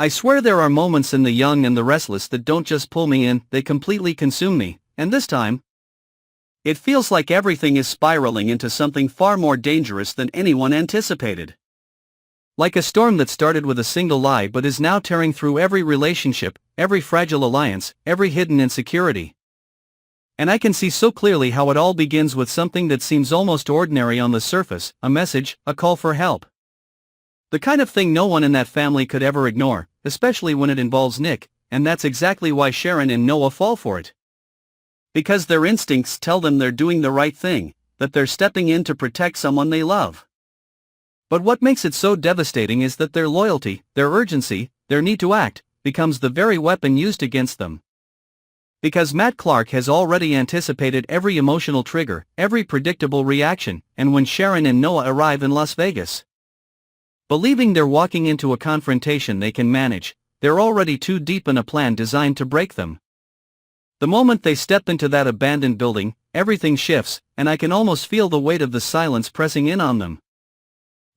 I swear there are moments in The Young and the Restless that don't just pull me in, they completely consume me, and this time, it feels like everything is spiraling into something far more dangerous than anyone anticipated. Like a storm that started with a single lie but is now tearing through every relationship, every fragile alliance, every hidden insecurity. And I can see so clearly how it all begins with something that seems almost ordinary on the surface, a message, a call for help. The kind of thing no one in that family could ever ignore, especially when it involves Nick, and that's exactly why Sharon and Noah fall for it. Because their instincts tell them they're doing the right thing, that they're stepping in to protect someone they love. But what makes it so devastating is that their loyalty, their urgency, their need to act, becomes the very weapon used against them. Because Matt Clark has already anticipated every emotional trigger, every predictable reaction, and when Sharon and Noah arrive in Las Vegas, believing they're walking into a confrontation they can manage, they're already too deep in a plan designed to break them. The moment they step into that abandoned building, everything shifts, and I can almost feel the weight of the silence pressing in on them.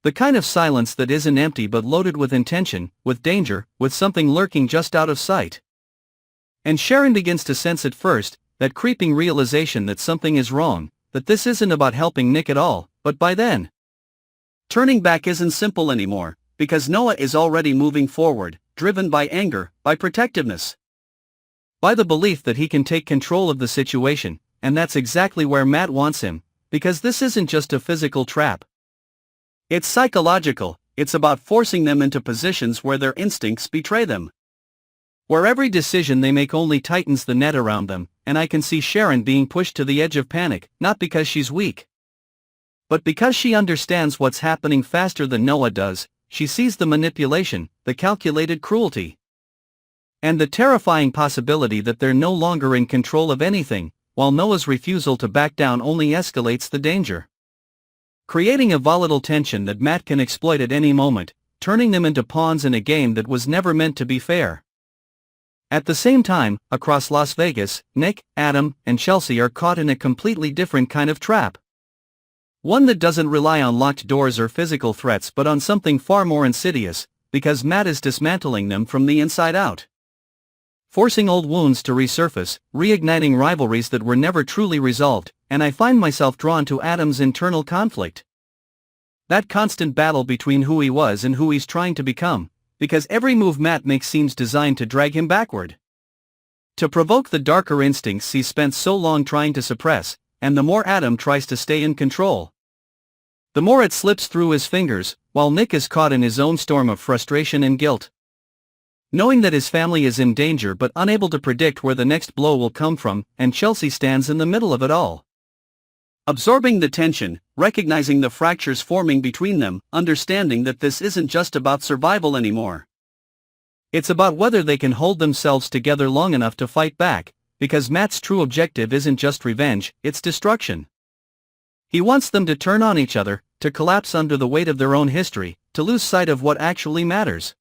The kind of silence that isn't empty but loaded with intention, with danger, with something lurking just out of sight. And Sharon begins to sense it first, that creeping realization that something is wrong, that this isn't about helping Nick at all, but by then, turning back isn't simple anymore, because Noah is already moving forward, driven by anger, by protectiveness, by the belief that he can take control of the situation, and that's exactly where Matt wants him, because this isn't just a physical trap. It's psychological, it's about forcing them into positions where their instincts betray them, where every decision they make only tightens the net around them, and I can see Sharon being pushed to the edge of panic, not because she's weak, but because she understands what's happening faster than Noah does. She sees the manipulation, the calculated cruelty, and the terrifying possibility that they're no longer in control of anything, while Noah's refusal to back down only escalates the danger, creating a volatile tension that Matt can exploit at any moment, turning them into pawns in a game that was never meant to be fair. At the same time, across Las Vegas, Nick, Adam, and Chelsea are caught in a completely different kind of trap. One that doesn't rely on locked doors or physical threats but on something far more insidious, because Matt is dismantling them from the inside out, forcing old wounds to resurface, reigniting rivalries that were never truly resolved, and I find myself drawn to Adam's internal conflict. That constant battle between who he was and who he's trying to become, because every move Matt makes seems designed to drag him backward, to provoke the darker instincts he's spent so long trying to suppress, and the more Adam tries to stay in control, the more it slips through his fingers, while Nick is caught in his own storm of frustration and guilt, knowing that his family is in danger but unable to predict where the next blow will come from, and Chelsea stands in the middle of it all, absorbing the tension, recognizing the fractures forming between them, understanding that this isn't just about survival anymore. It's about whether they can hold themselves together long enough to fight back, because Matt's true objective isn't just revenge, it's destruction. He wants them to turn on each other, to collapse under the weight of their own history, to lose sight of what actually matters.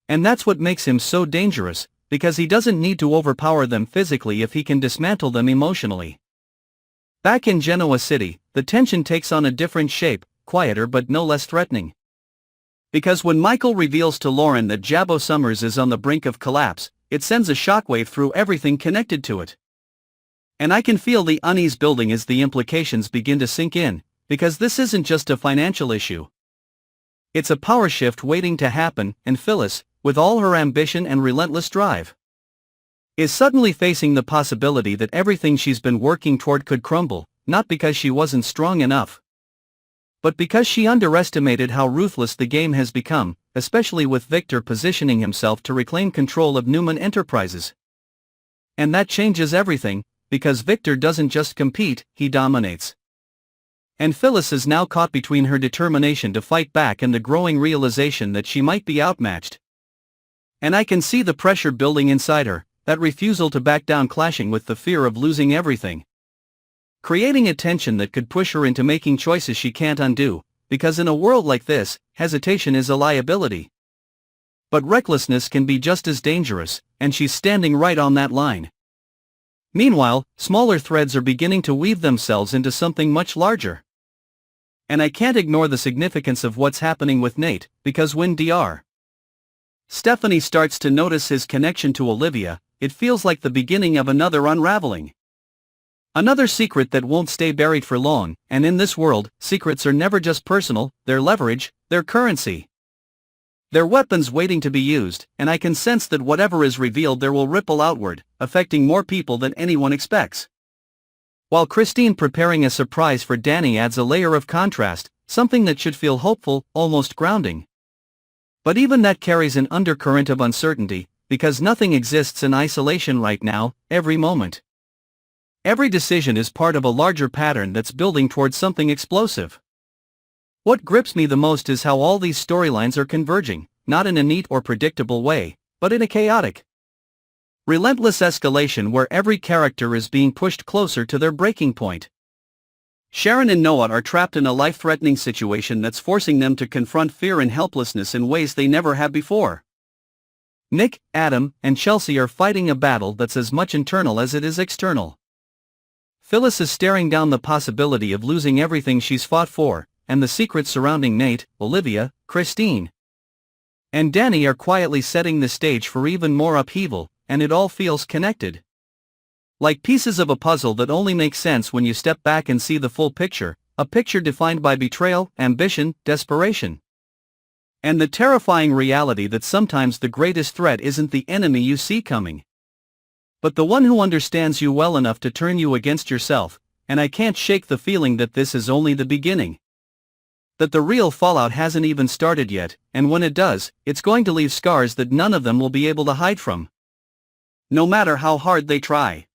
And that's what makes him so dangerous, because he doesn't need to overpower them physically if he can dismantle them emotionally. Back in Genoa City, the tension takes on a different shape, quieter but no less threatening. Because when Michael reveals to Lauren that Jabbo Summers is on the brink of collapse, it sends a shockwave through everything connected to it. And I can feel the unease building as the implications begin to sink in, because this isn't just a financial issue. It's a power shift waiting to happen, and Phyllis, with all her ambition and relentless drive, is suddenly facing the possibility that everything she's been working toward could crumble, not because she wasn't strong enough, but because she underestimated how ruthless the game has become, especially with Victor positioning himself to reclaim control of Newman Enterprises. And that changes everything, because Victor doesn't just compete, he dominates. And Phyllis is now caught between her determination to fight back and the growing realization that she might be outmatched. And I can see the pressure building inside her, that refusal to back down clashing with the fear of losing everything, creating a tension that could push her into making choices she can't undo, because in a world like this, hesitation is a liability. But recklessness can be just as dangerous, and she's standing right on that line. Meanwhile, smaller threads are beginning to weave themselves into something much larger. And I can't ignore the significance of what's happening with Nate, because when Dr. Stephanie starts to notice his connection to Olivia. It feels like the beginning of another unraveling. Another secret that won't stay buried for long, and in this world, secrets are never just personal, they're leverage, they're currency. They're weapons waiting to be used, and I can sense that whatever is revealed there will ripple outward, affecting more people than anyone expects. While Christine preparing a surprise for Danny adds a layer of contrast, something that should feel hopeful, almost grounding. But even that carries an undercurrent of uncertainty, because nothing exists in isolation right now, every moment. Every decision is part of a larger pattern that's building towards something explosive. What grips me the most is how all these storylines are converging, not in a neat or predictable way, but in a chaotic, relentless escalation where every character is being pushed closer to their breaking point. Sharon and Noah are trapped in a life-threatening situation that's forcing them to confront fear and helplessness in ways they never have before. Nick, Adam, and Chelsea are fighting a battle that's as much internal as it is external. Phyllis is staring down the possibility of losing everything she's fought for, and the secrets surrounding Nate, Olivia, Christine, and Danny are quietly setting the stage for even more upheaval, and it all feels connected. Like pieces of a puzzle that only make sense when you step back and see the full picture, a picture defined by betrayal, ambition, desperation, and the terrifying reality that sometimes the greatest threat isn't the enemy you see coming, but the one who understands you well enough to turn you against yourself. And I can't shake the feeling that this is only the beginning. That the real fallout hasn't even started yet, and when it does, it's going to leave scars that none of them will be able to hide from, no matter how hard they try.